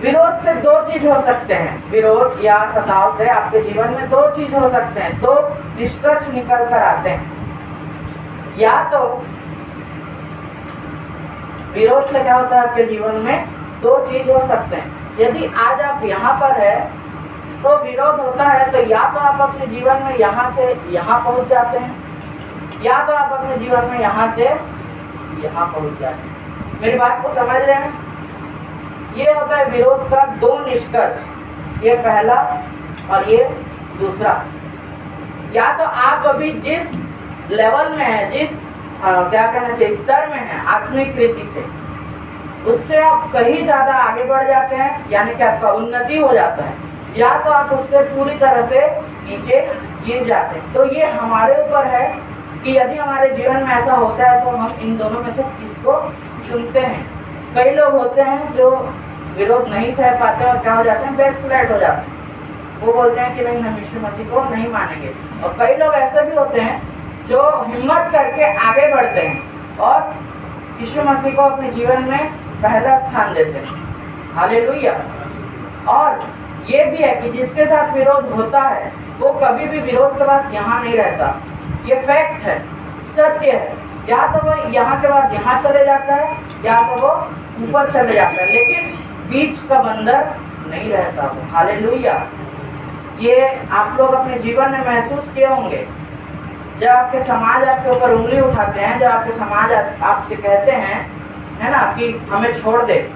विरोध से दो चीज हो सकते हैं, विरोध या सताव से आपके जीवन में दो चीज हो सकते हैं, दो निष्कर्ष निकल कर आते हैं। या तो विरोध से क्या होता है आपके जीवन में, दो चीज हो सकते हैं। यदि आज आप यहाँ पर है तो विरोध होता है, तो या तो आप अपने जीवन में यहाँ से यहाँ पहुंच जाते हैं, या तो आप अपने जीवन में यहाँ से यहाँ पहुंच जाते हैं। मेरी बात को समझ रहे हैं? ये होता है विरोध का दो निष्कर्ष, ये पहला और ये दूसरा। या तो आप अभी जिस लेवल में है, जिस क्या कहना चाहिए स्तर में है आत्मिक रीति से, उससे आप कहीं ज्यादा आगे बढ़ जाते हैं, यानी कि आपका उन्नति हो जाता है, या तो आप उससे पूरी तरह से नीचे गिर जाते हैं। तो ये हमारे ऊपर है कि यदि हमारे जीवन में ऐसा होता है तो हम इन दोनों में से किसको चुनते हैं। कई लोग होते हैं जो विरोध नहीं सह पाते और क्या हो जाते हैं, बैकस्लाइड हो जाते हैं। वो बोलते हैं कि नहीं, हम यीशु मसीह को नहीं मानेंगे। और कई लोग ऐसे भी होते हैं जो हिम्मत करके आगे बढ़ते हैं और यीशु मसीह को अपने जीवन में पहला स्थान देते हैं। हालेलुया। और ये भी है कि जिसके साथ विरोध होता है वो कभी भी विरोध के बाद यहाँ नहीं रहता। ये फैक्ट है, सत्य है। या तो वो यहाँ के बाद यहाँ चले जाता है, या तो वो ऊपर चले जाता है, लेकिन बीच का बंदर नहीं रहता वो। हालेलुया। ये आप लोग अपने जीवन में महसूस किए होंगे, जब आपके समाज आपके ऊपर उंगली उठाते हैं, जब आपके समाज आपसे कहते हैं, है ना, कि हमें छोड़ दे,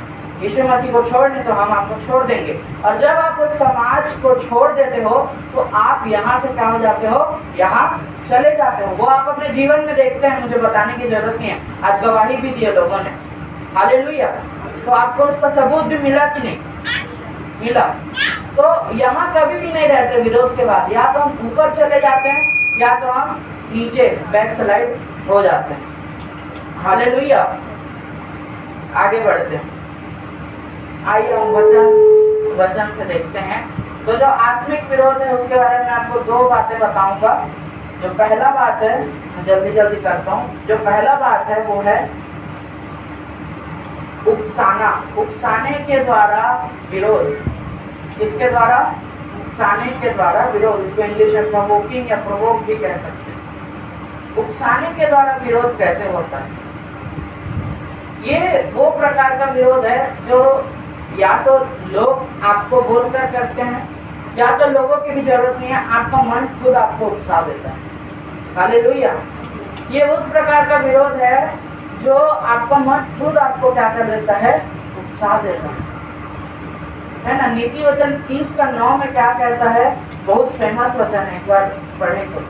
यीशु मसीह को छोड़ नहीं तो हम आपको छोड़ देंगे। और जब आप उस समाज को छोड़ देते हो तो आप यहाँ से क्या हो जाते हो, यहाँ चले जाते हो। वो आप अपने जीवन में देखते हैं, मुझे बताने की जरूरत नहीं है। आज गवाही भी दी है लोगों ने। हालेलुया। तो आपको उसका सबूत भी मिला कि नहीं मिला? तो यहाँ कभी भी नहीं रहते विरोध के बाद। या तो हम ऊपर चले जाते हैं, या तो हम नीचे बैक स्लाइड हो जाते हैं। हालेलुया। आगे बढ़ते हैं। आइए हम वचन से देखते हैं। तो जो आत्मिक विरोध है उसके बारे में आपको दो बातें बताऊंगा। जो पहला बात है, मैं जल्दी जल्दी करता हूँ। जो पहला बात है वो है उकसाना। उकसाने के द्वारा विरोध। किसके द्वारा? उकसाने के द्वारा विरोध। इसको इंग्लिश में प्रोवोकिंग या प्रोवोक भी कह सकते हैं। उकसाने के द्वारा विरोध कैसे होता है? ये वो प्रकार का विरोध है जो या तो लोग आपको बोलकर करते हैं, या तो लोगों की भी जरूरत नहीं है, आपका मन खुद आपको उकसा देता है। हालेलुया। ये उस प्रकार का विरोध है जो आपका मन खुद आपको क्या कर देता है, उकसा देता है ना। नीति वचन 30:9 में क्या कहता है? बहुत फेमस वचन है, एक बार पढ़े तो।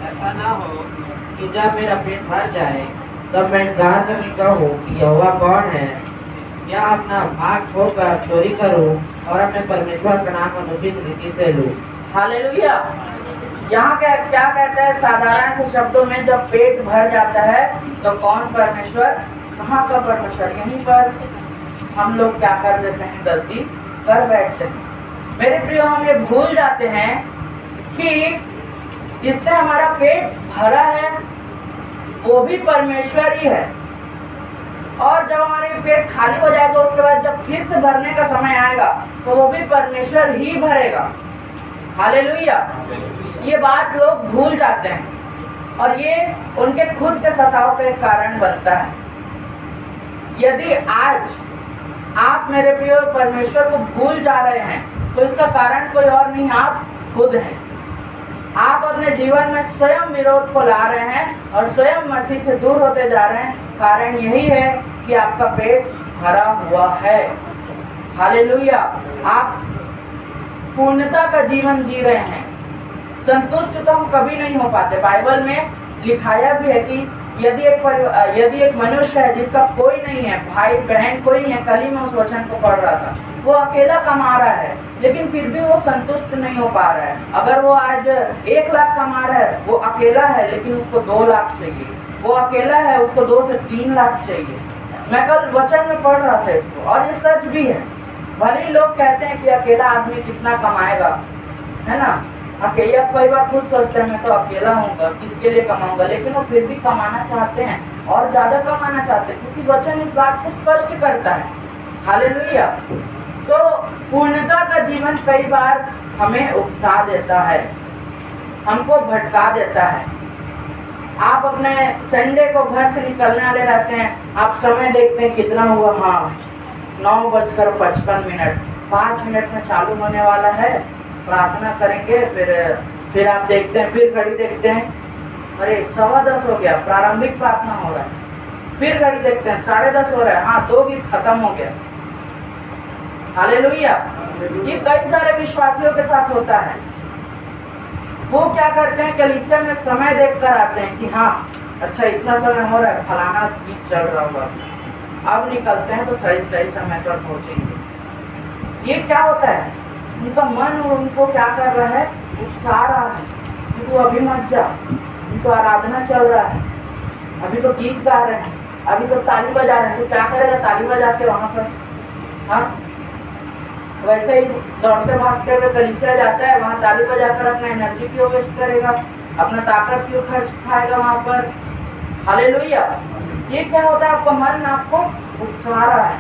ऐसा ना हो कि जब मेरा पेट भर जाए तब मैं गार कर कहूँ कि यहोवा कौन है। या अपना भाग छोड़कर चोरी करूँ और अपने परमेश्वर का नाम अनुचित रीति से लूँ। हालेलुया। यहाँ क्या कहता है साधारण से शब्दों में? जब पेट भर जाता है तो कौन परमेश्वर? कहाँ का परमेश्वर? यहीं पर हम लोग क्या कर देते हैं, गलती कर बैठते हैं। मेरे प्रियो, हम ये भूल जाते हैं कि जिसने हमारा पेट भरा है वो भी परमेश्वर ही है। और जब हमारे पेट खाली हो जाएगा उसके बाद जब फिर से भरने का समय आएगा तो वो भी परमेश्वर ही भरेगा। हालेलुया। ये बात लोग भूल जाते हैं और ये उनके खुद के सताव का एक कारण बनता है। यदि आज आप मेरे प्रिय परमेश्वर को भूल जा रहे हैं तो इसका कारण कोई और नहीं, आप खुद हैं। आप अपने जीवन में स्वयं विरोध को ला रहे हैं और स्वयं मसीह से दूर होते जा रहे हैं। कारण यही है कि आपका पेट भरा हुआ है। हालेलुया। आप पूर्णता का जीवन जी रहे हैं। संतुष्ट तो हम कभी नहीं हो पाते। बाइबल में लिखाया भी है कि यदि एक मनुष्य है जिसका कोई नहीं है, भाई बहन कोई नहीं है, कल ही मैं उस वचन को पढ़ रहा था, वो अकेला कमा रहा है लेकिन फिर भी वो संतुष्ट नहीं हो पा रहा है। अगर वो आज 1 लाख कमा रहा है, वो अकेला है लेकिन उसको 2 लाख चाहिए। वो अकेला है, उसको 2 से 3 लाख चाहिए। मैं कल वचन में पढ़ रहा था इसको और ये सच भी है। भले ही लोग कहते हैं कि अकेला आदमी कितना कमाएगा, है ना, अकेला कई बार खुद सोचते हैं मैं तो अकेला हूँ, किसके लिए कमाऊंगा, लेकिन वो फिर भी कमाना चाहते हैं और ज्यादा कमाना चाहते हैं, क्योंकि वचन इस बात को स्पष्ट करता है। हालेलुया। तो पूर्णता का जीवन कई बार हमें उकसा देता है, हमको भटका देता है। आप अपने संडे को घर से निकलने वाले रहते हैं, आप समय देखते हैं कितना हुआ, हाँ 9:55, 5 मिनट में चालू होने वाला है, प्रार्थना करेंगे। फिर आप देखते हैं, फिर घड़ी देखते हैं, अरे 10:15 हो गया, प्रारंभिक प्रार्थना हो रहा है। फिर घड़ी देखते हैं 10:30 हो रहा है, हाँ 2 गीत खत्म हो गया। हालेलुया। ये कई सारे विश्वासियों के साथ होता है। वो क्या करते हैं, कलीसिया में समय देख कर आते हैं कि हाँ अच्छा इतना समय हो रहा है, फलाना गीत चल रहा होगा, अब निकलते हैं तो सही समय पर पहुंचेंगे। ये क्या होता है, उनका मन उनको क्या कर रहा है, उकसा रहा है कि तू अभी मत जा, उनको आराधना चल रहा है, अभी तो गीत गा रहे हैं, अभी तो ताली बजा रहे हैं, तो क्या करेगा ताली बजा के वहां पर, हाँ वैसे ही दौड़ते भागते हुए कलीसिया जाता है, वहाँ ताली बजाकर अपना एनर्जी क्यों वेस्ट करेगा, अपना ताकत क्यों खर्च खाएगा वहाँ पर। हालेलुया। ये क्या होता है, आपका मन आपको उकसा रहा है,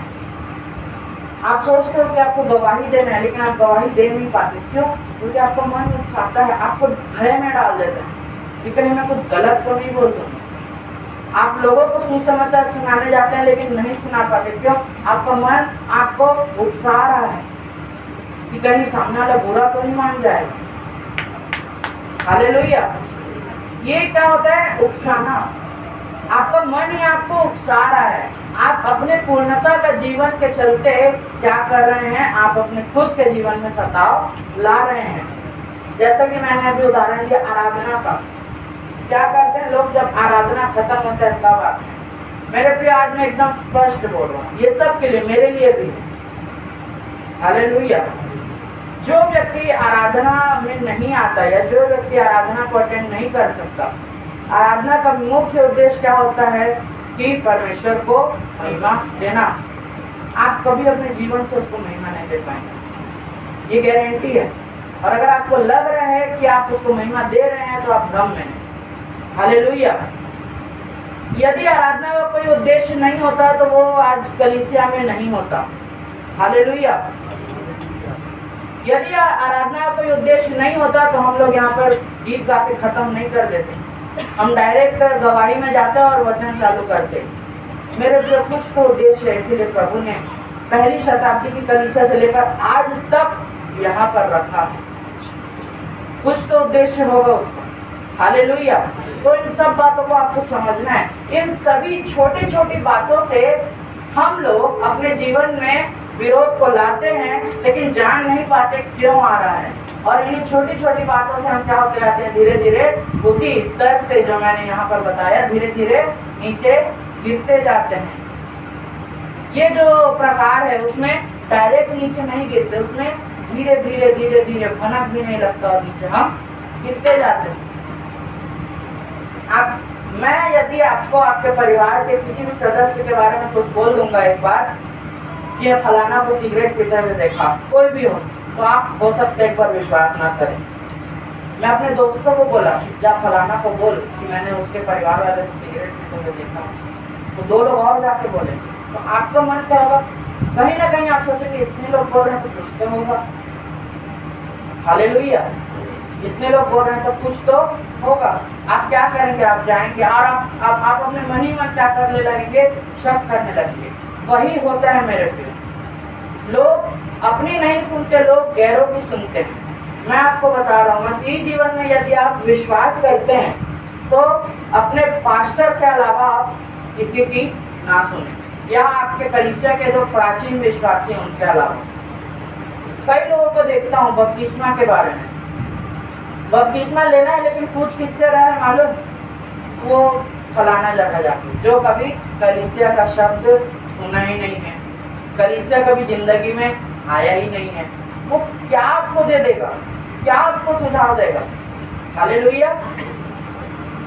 आप सोचते हो कि आपको गवाही देना है, लेकिन आप गवाही दे नहीं पाते। क्यों? क्योंकि आपका मन उकसाता है, आपको भय में डाल देता है कि कहीं मैं कुछ गलत तो नहीं बोल दूंगा। आप लोगों को सुसमाचार सुनाने जाते हैं लेकिन नहीं सुना पाते। क्यों? आपका मन आपको उकसा रहा है कि कहीं सामने वाला बुरा तो नहीं मान जाएगा। हालेलुया। ये क्या होता है, उकसाना। आपका मन ही आपको उकसा रहा है। आप अपने पूर्णता का जीवन के चलते क्या कर रहे हैं, आप अपने खुद के जीवन में सताव ला रहे हैं। जैसा कि मैंने अभी उदाहरण दिया आराधना का, क्या करते हैं लोग जब आराधना खत्म होता है तब आते हैं। मेरे प्रिय, आज मैं एकदम स्पष्ट बोल रहा हूँ, ये सब के लिए, मेरे लिए भी। हालेलुया। जो व्यक्ति आराधना में नहीं आता या जो व्यक्ति आराधना को अटेंड नहीं कर सकता, आराधना का मुख्य उद्देश्य क्या होता है कि परमेश्वर को महिमा देना। आप कभी अपने जीवन से उसको महिमा नहीं दे पाएंगे, ये गारंटी है। और अगर आपको लग रहा है कि आप उसको महिमा दे रहे हैं तो आप भ्रम में हैं। हालेलुया। यदि आराधना का कोई उद्देश्य नहीं होता तो वो आज कलीसिया में नहीं होता। हालेलुया। यदि आराधना का कोई उद्देश्य नहीं होता तो हम लोग यहाँ पर गीत गा के खत्म नहीं कर देते, हम डायरेक्ट गवाही में जाते और वचन चालू करते। मेरे जो कुछ तो उद्देश्य है, इसीलिए प्रभु ने पहली शताब्दी की कलीसिया से लेकर आज तक यहाँ पर रखा है। कुछ तो उद्देश्य होगा उसका। हालेलुया। तो इन सब बातों को आपको समझना है। इन सभी छोटी छोटी बातों से हम लोग अपने जीवन में विरोध को लाते हैं, लेकिन जान नहीं पाते क्यों आ रहा है। और इन छोटी छोटी बातों से हम क्या होते जाते हैं, धीरे धीरे उसी स्तर से जो मैंने यहाँ पर बताया, धीरे धीरे नीचे गिरते जाते हैं। ये जो प्रकार है उसमें डायरेक्ट नीचे नहीं गिरते, उसमें धीरे धीरे धीरे धीरे भनक भी नहीं लगता और नीचे हम गिरते जाते हैं। मैं यदि आपको आपके परिवार के किसी भी सदस्य के बारे में कुछ बोल दूंगा एक बार कि फलाना को सिगरेट पीते हुए देखा, कोई भी हो, तो आप हो सकते एक बार विश्वास ना करें। मैं अपने दोस्तों को बोला जा फलाना को बोल कि मैंने उसके परिवार वाले को सिगरेट पीते हुए देखा, तो 2 लोग और जाके बोले, तो आपका मन क्या होगा, कहीं ना कहीं आप सोचेंगे इतने लोग बोल रहे हैं तो कुछ तो होगा। हालेलुया। इतने लोग बोल रहे हैं तो कुछ तो होगा। आप क्या करेंगे, आप जाएंगे और आप अपने मन ही मन क्या करने लगेंगे, शक करने लगेंगे। वही होता है मेरे प्रिय, लोग अपनी नहीं सुनते, लोग गैरों की सुनते हैं। मैं आपको बता रहा हूँ, मसीह जीवन में यदि आप विश्वास करते हैं तो अपने पास्टर के अलावा आप किसी की ना सुने, या आपके कलीसिया के जो प्राचीन विश्वासी हैं उनके अलावा। कई लोगों को देखता हूँ बपतिस्मा के बारे में, बपतिस्मा लेना है लेकिन पूछ किससे रहा है मालूम, वो फलाना जगह जाके, जो कभी कलीसिया का शब्द सुना ही नहीं है, कलीसिया कभी जिंदगी में आया ही नहीं है। वो क्या आपको दे देगा, क्या आपको सुझाव देगा। हालेलुया।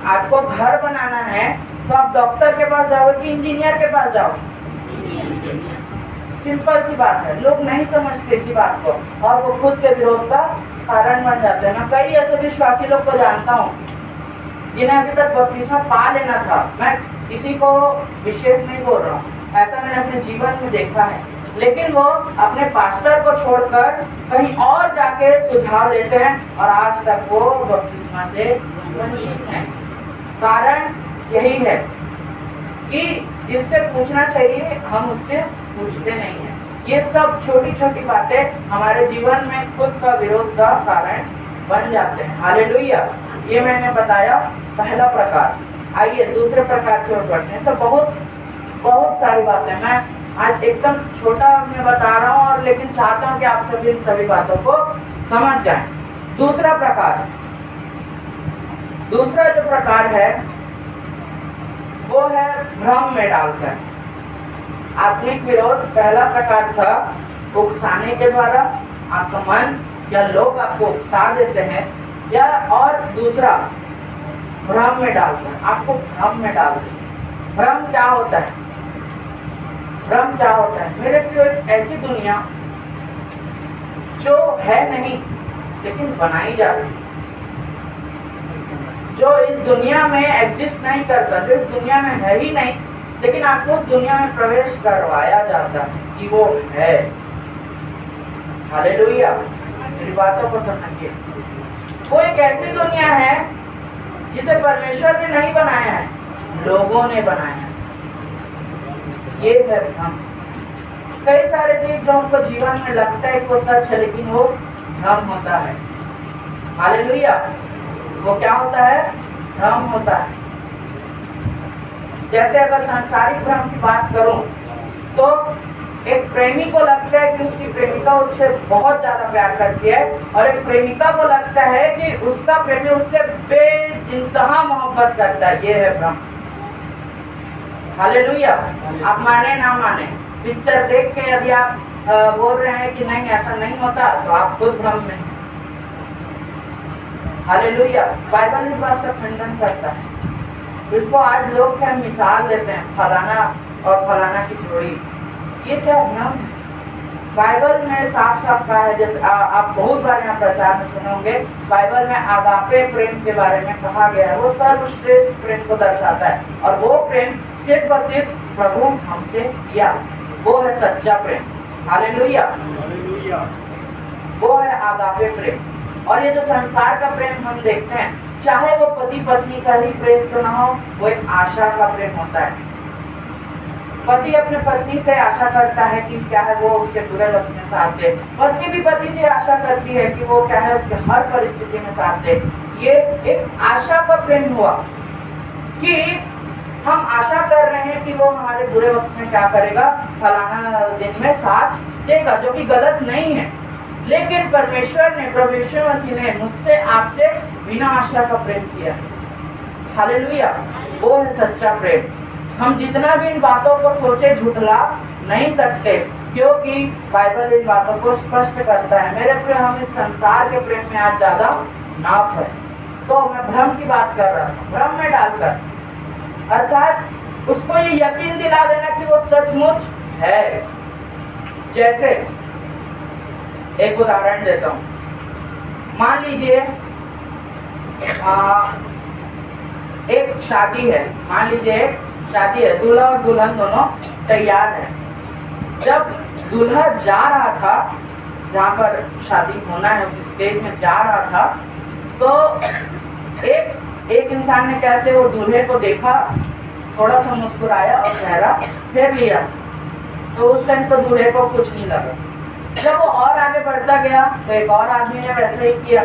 आपको घर बनाना है तो आप डॉक्टर के पास जाओगे कि इंजीनियर के पास जाओगे? सिंपल सी बात है, लोग नहीं समझते इसी बात को और वो खुद के विरोध का कारण बन जाते हैं। मैं कई ऐसे विश्वासी लोग को जानता हूँ जिन्हें अभी तक बपतिस्मा पा लेना था। मैं किसी को विशेष नहीं बोल रहा हूँ, ऐसा मैंने अपने जीवन में देखा है, लेकिन वो अपने पास्टर को छोड़कर कहीं और जाके सुझाव देते हैं और आज तक वो बपतिस्मा से वंचित हैं। कारण यही है कि जिससे पूछना चाहिए हम उससे पूछते नहीं हैं। ये सब छोटी छोटी बातें हमारे जीवन में खुद का विरोध का कारण बन जाते हैं। हालेलुया। ये मैंने बताया पहला प्रकार। आइए दूसरे प्रकार की ओर बढ़ते हैं। सब बहुत बहुत सारी बातें मैं आज एकदम छोटा मैं बता रहा हूँ, और लेकिन चाहता हूँ कि आप सभी इन सभी बातों को समझ जाएं। दूसरा प्रकार, दूसरा जो प्रकार है वो है भ्रम में डालकर। आत्मिक विरोध पहला प्रकार था उकसाने के द्वारा, आपका मन या लोग आपको उकसा देते हैं, या और दूसरा भ्रम में डालकर, आपको भ्रम में डाल देते हैं। भ्रम क्या होता है? भ्रम क्या होता है मेरे प्रिय? एक ऐसी दुनिया जो है नहीं लेकिन बनाई जा रही है, जो इस दुनिया में एग्जिस्ट नहीं करता, जो इस दुनिया में है ही नहीं, लेकिन आपको उस दुनिया में प्रवेश करवाया जाता है कि वो है। हालेलुया। मेरी बातों को समझिए। वो एक ऐसी दुनिया है जिसे परमेश्वर ने नहीं बनाया है, लोगों ने बनाया है। ये है भ्रम। कई सारे चीज जो हमको जीवन में लगता है कि वो सच है, लेकिन वो भ्रम होता है। हालेलुया। वो क्या होता है? भ्रम होता है। जैसे अगर सांसारिक भ्रम की बात करूं तो एक प्रेमी को लगता है कि उसकी प्रेमिका उससे बहुत ज्यादा प्यार करती है, और एक प्रेमिका को लगता है कि उसका प्रेमी उससे बेइंतहा मोहब्बत करता है। ये है भ्रम। हालेलुया। आप माने ना माने, पिक्चर देख के यदि आप बोल रहे हैं कि नहीं ऐसा नहीं होता, तो आप खुद भ्रम में। हालेलुया। बाइबल इस बात का खंडन करता है। इसको आज लोग क्या मिसाल देते हैं, फलाना और फलाना की जोड़ी। ये क्या भ्रम है? बाइबल में साफ साफ कहा है, जैसे आप बहुत बार यहाँ प्रचार में सुने होंगे, बाइबल में आगापे प्रेम के बारे में कहा गया है। वो सर्वश्रेष्ठ प्रेम को दर्शाता है, और वो प्रेम सिर्फ और सिर्फ प्रभु हमसे किया, वो है सच्चा प्रेम। हालेलुया। वो है आगापे प्रेम। और ये जो संसार का प्रेम हम देखते हैं, चाहे वो पति पत्नी का ही प्रेम क्यों ना हो, वो एक आशा का प्रेम होता है। पति अपने पत्नी से आशा करता है कि क्या है वो उसके बुरे वक्त में साथ दे, पत्नी भी पति से आशा करती है कि वो क्या है उसके हर परिस्थिति में साथ दे। ये एक आशा का प्रेम हुआ कि हम आशा कर रहे हैं कि वो हमारे बुरे वक्त में क्या करेगा, फलाना दिन में साथ देगा, जो कि गलत नहीं है। लेकिन परमेश्वर ने, प्रभु यीशु मसीह ने मुझसे आपसे बिना आशा का प्रेम किया है। हालेलुया। वो है सच्चा प्रेम। हम जितना भी इन बातों को सोचे झुठला नहीं सकते, क्योंकि बाइबल इन बातों को स्पष्ट करता है। मेरे प्रिय, हम इस संसार के प्रेम में आज ज्यादा नाप है। तो मैं भ्रम की बात कर रहा हूँ, भ्रम में डालकर, अर्थात उसको ये यकीन दिला देना कि वो सचमुच है। जैसे एक उदाहरण देता हूँ। मान लीजिए एक शादी है, मान लीजिए एक शादी है, दूल्हा और दुल्हन दोनों तैयार हैं। जब दूल्हा जा रहा था जहाँ पर शादी होना है, उस स्टेज में जा रहा था, तो एक इंसान ने कहते वो दूल्हे को देखा, थोड़ा सा मुस्कुराया और चेहरा फेर लिया। तो उस टाइम तो दूल्हे को कुछ नहीं लगा। जब वो और आगे बढ़ता गया तो एक और आदमी ने वैसे ही किया।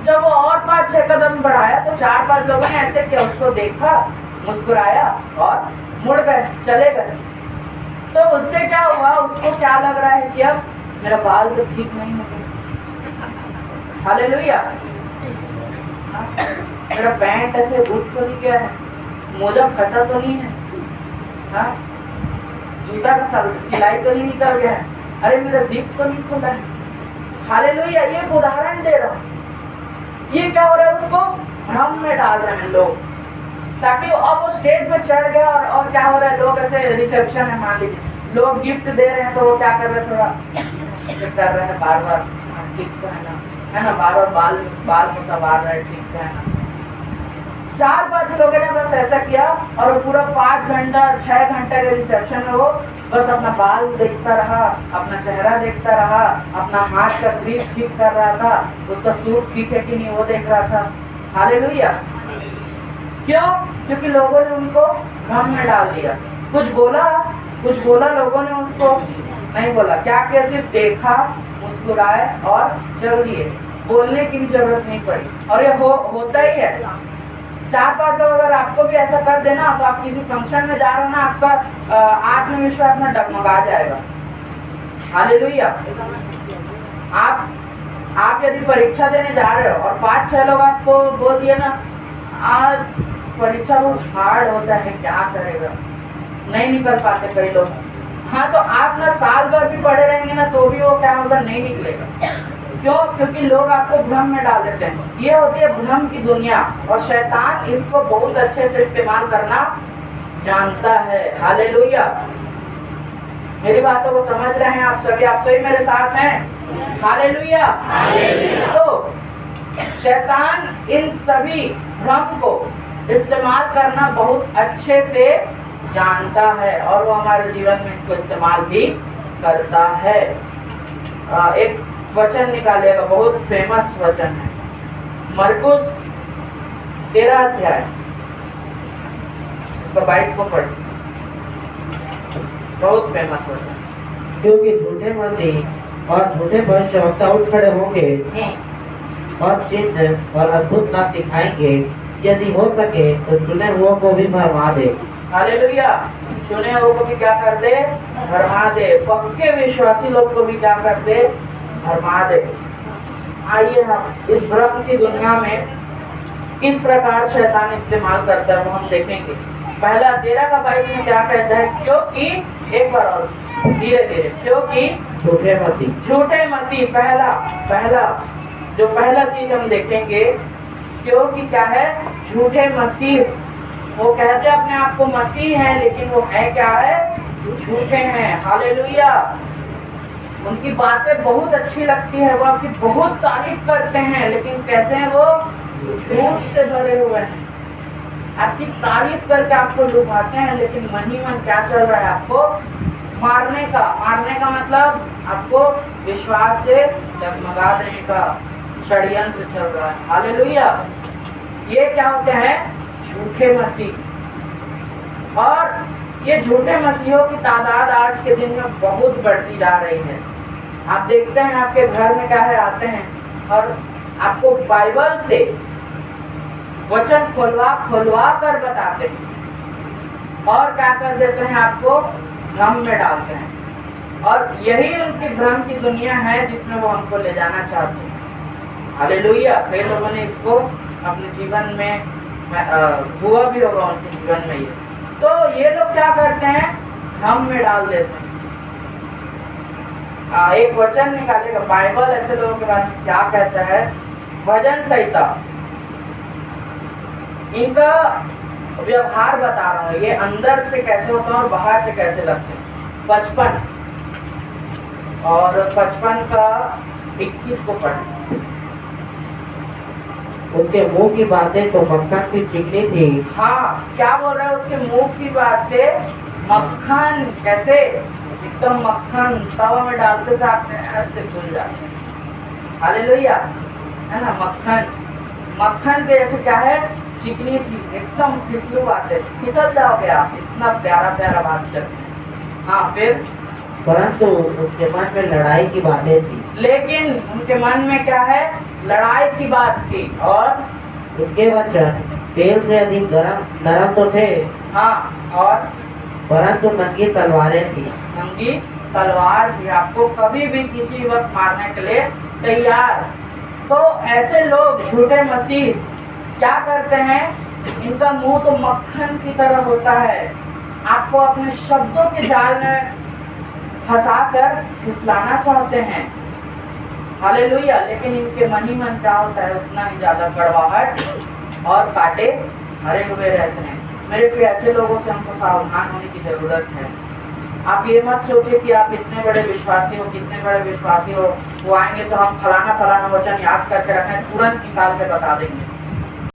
जब वो और 5-6 कदम बढ़ाया तो 4-5 लोगों ने ऐसे किया, उसको देखा, मुस्कुराया और मुड़ गए, चले गए। तो उससे क्या हुआ, उसको क्या लग रहा है कि अब मेरा बाल तो ठीक नहीं हो गया। हालेलुया। मेरा पैंट ऐसे उठ तो नहीं गया है, मोजा फटा तो नहीं है, हाँ, जूता का सिलाई तो नहीं निकल गया है, अरे मेरा जिप तो नहीं खुला है। हालेलुया। ये एक उदाहरण दे रहा हूँ। ये क्या हो रहा है, उसको भ्रम में डाल रहे हैं लोग, ताकि अब वो स्टेज पे चढ़ गया। और क्या हो रहा है, लोग ऐसे रिसेप्शन है, मान लीजिए लोग गिफ्ट दे रहे हैं, तो वो क्या कर रहे हैं, थोड़ा कर रहे हैं बार बार, ठीक तो है ना, है ना, बार बार बाल में सवार रहे, ठीक है ना। 4-5 लोगों ने बस ऐसा किया और पूरा 5 घंटा 6 घंटे के रिसेप्शन में वो बस अपना बाल देखता रहा, अपना चेहरा देखता रहा, अपना हाथ का ग्रीस ठीक कर रहा था, उसका सूट ठीक है कि नहीं वो देख रहा था। हालेलुया। क्यों? क्योंकि लोगों ने उनको भ्रम में डाल दिया। कुछ बोला लोगों ने उसको, नहीं बोला। क्या किया? सिर्फ देखा, मुस्कुराए और चल दिए। बोलने की भी जरूरत नहीं पड़ी। और ये होता ही है। 4-5 लोग अगर आपको भी ऐसा कर देना तो आप किसी फंक्शन में जा रहे हो ना, आपका आत्मविश्वास में डगमगा जाएगा। हालेलुया। आप यदि परीक्षा देने जा रहे हो और 5-6 लोग आपको बोल दिए ना, आज परीक्षा बहुत हार्ड होता है, क्या करेगा, नहीं निकल पाते कई लोग। हाँ, तो आप ना साल भर भी पढ़े रहेंगे ना तो भी वो क्या होगा, नहीं निकलेगा। क्यों? क्योंकि लोग आपको भ्रम में डाल देते हैं। ये होती है भ्रम की दुनिया और शैतान इसको बहुत अच्छे से इस्तेमाल करना जानता है। हालेलुया। मेरी बातों को समझ रहे हैं आप सभी मेरे साथ हैं? हालेलुया। तो शैतान इन सभी भ्रम को इस्तेमाल करना बहुत अच्छे से जानता है और वो हमारे जीवन में इसको इस्तेमाल भी करता है। एक वचन निकालेगा, बहुत फेमस वचन है, मरकुस 13 अध्याय, इसका 22 को पढ़, बहुत फेमस वचन। क्योंकि झूठे मसीह और झूठे भविष्यवक्ता उठ खड़े होंगे और चिन्ह और अद्भुत काम दिखाएंगे, यदि हो सके तो चुने हुओं को भी भरमा दे। हालेलुया। चुने हुओं को भी क्या कर दे? भरमा दे। पक्के विश्वासी लोग को भी क्या कर दे? भरमा दे। आइए हम इस भ्रम की दुनिया में किस प्रकार शैतान इस्तेमाल करता है वो हम देखेंगे। पहला 13 का 22 में क्या कहता है? क्योंकि, एक बार और धीरे धीरे, क्योंकि झूठे मसीह पहला चीज हम देखेंगे, क्योंकि क्या है? झूठे मसीह। वो कहते हैं अपने आप को मसीह है, लेकिन वो है क्या है? झूठे हैं। हालेलुया। उनकी बातें बहुत अच्छी लगती है, वो आपकी बहुत तारीफ करते हैं, लेकिन कैसे हैं वो? झूठ से भरे हुए हैं। आपकी तारीफ करके आपको लुभाते हैं, लेकिन मन ही मन क्या चल रहा है? आपको मारने का मतलब आपको विश्वास से डगमगा देने का षड्यंत्र चल रहा है। हालेलुया। ये क्या होते हैं? झूठे मसीह। और ये झूठे मसीहों की तादाद आज के दिन में बहुत बढ़ती जा रही है। आप देखते हैं आपके घर में क्या है, आते हैं और आपको बाइबल से वचन खोलवा कर बताते हैं और क्या कर देते हैं? आपको भ्रम में डालते हैं। और यही उनकी भ्रम की दुनिया है जिसमें वो हमको ले जाना चाहते हैं। हालेलुया। कई लोगों ने इसको अपने जीवन में हुआ भी होगा, उनके जीवन में ये। तो ये लोग क्या करते हैं? भ्रम में डाल देते हैं। एक वचन निकालेगा, बाइबल ऐसे लोगों के बारे में क्या कहता है? भजन संहिता, इनका व्यवहार बता रहा हूँ, ये अंदर से कैसे होता है और बाहर से कैसे लगते हैं। 55 और 55 का 21 को पढ़। उसके मुंह की बातें तो मक्खन सी चिकनी थी। हाँ, क्या बोल रहा है? उसके मुंह की बातें मक्खन, कैसे? एकदम मक्खन, तवा में डालते साथ ऐसे खुल जाते हैं। हालेलुया, है ना? मक्खन के जैसे क्या है? चिकनी थी, एकदम फिसलू बातें, फिसल जाओगे आप, इतना प्यारा बात करते हैं। हाँ, फिर परंतु उसके मन में लड़ाई की बातें थी। लेकिन उनके मन में क्या है? लड़ाई की बात थी। और उनके वचन तेल से अधिक नरम तो थे। हाँ, और परंतु नंगी तलवारें थी। नंगी तलवार भी, आपको कभी भी किसी वक्त मारने के लिए तैयार। तो ऐसे लोग झूठे मसीह क्या करते हैं? इनका मुंह तो मक्खन की तरह होता है, आपको अपने शब्दों के जाल में फंसाकर फिसलाना चाहते हैं। हालेलुया। लेकिन इनके मन ही मन क्या होता है? उतना ही ज्यादा कड़वाहट और कांटे भरे हुए रहते हैं। मेरे प्रिय, ऐसे लोगों से हमको सावधान होने की जरूरत है। आप ये मत सोचिए कि आप इतने बड़े विश्वासी हो, कितने बड़े विश्वासी हो, वो आएंगे तो हम फलाना फलाना वचन याद करके रखें, तुरंत निकाल के बता देंगे।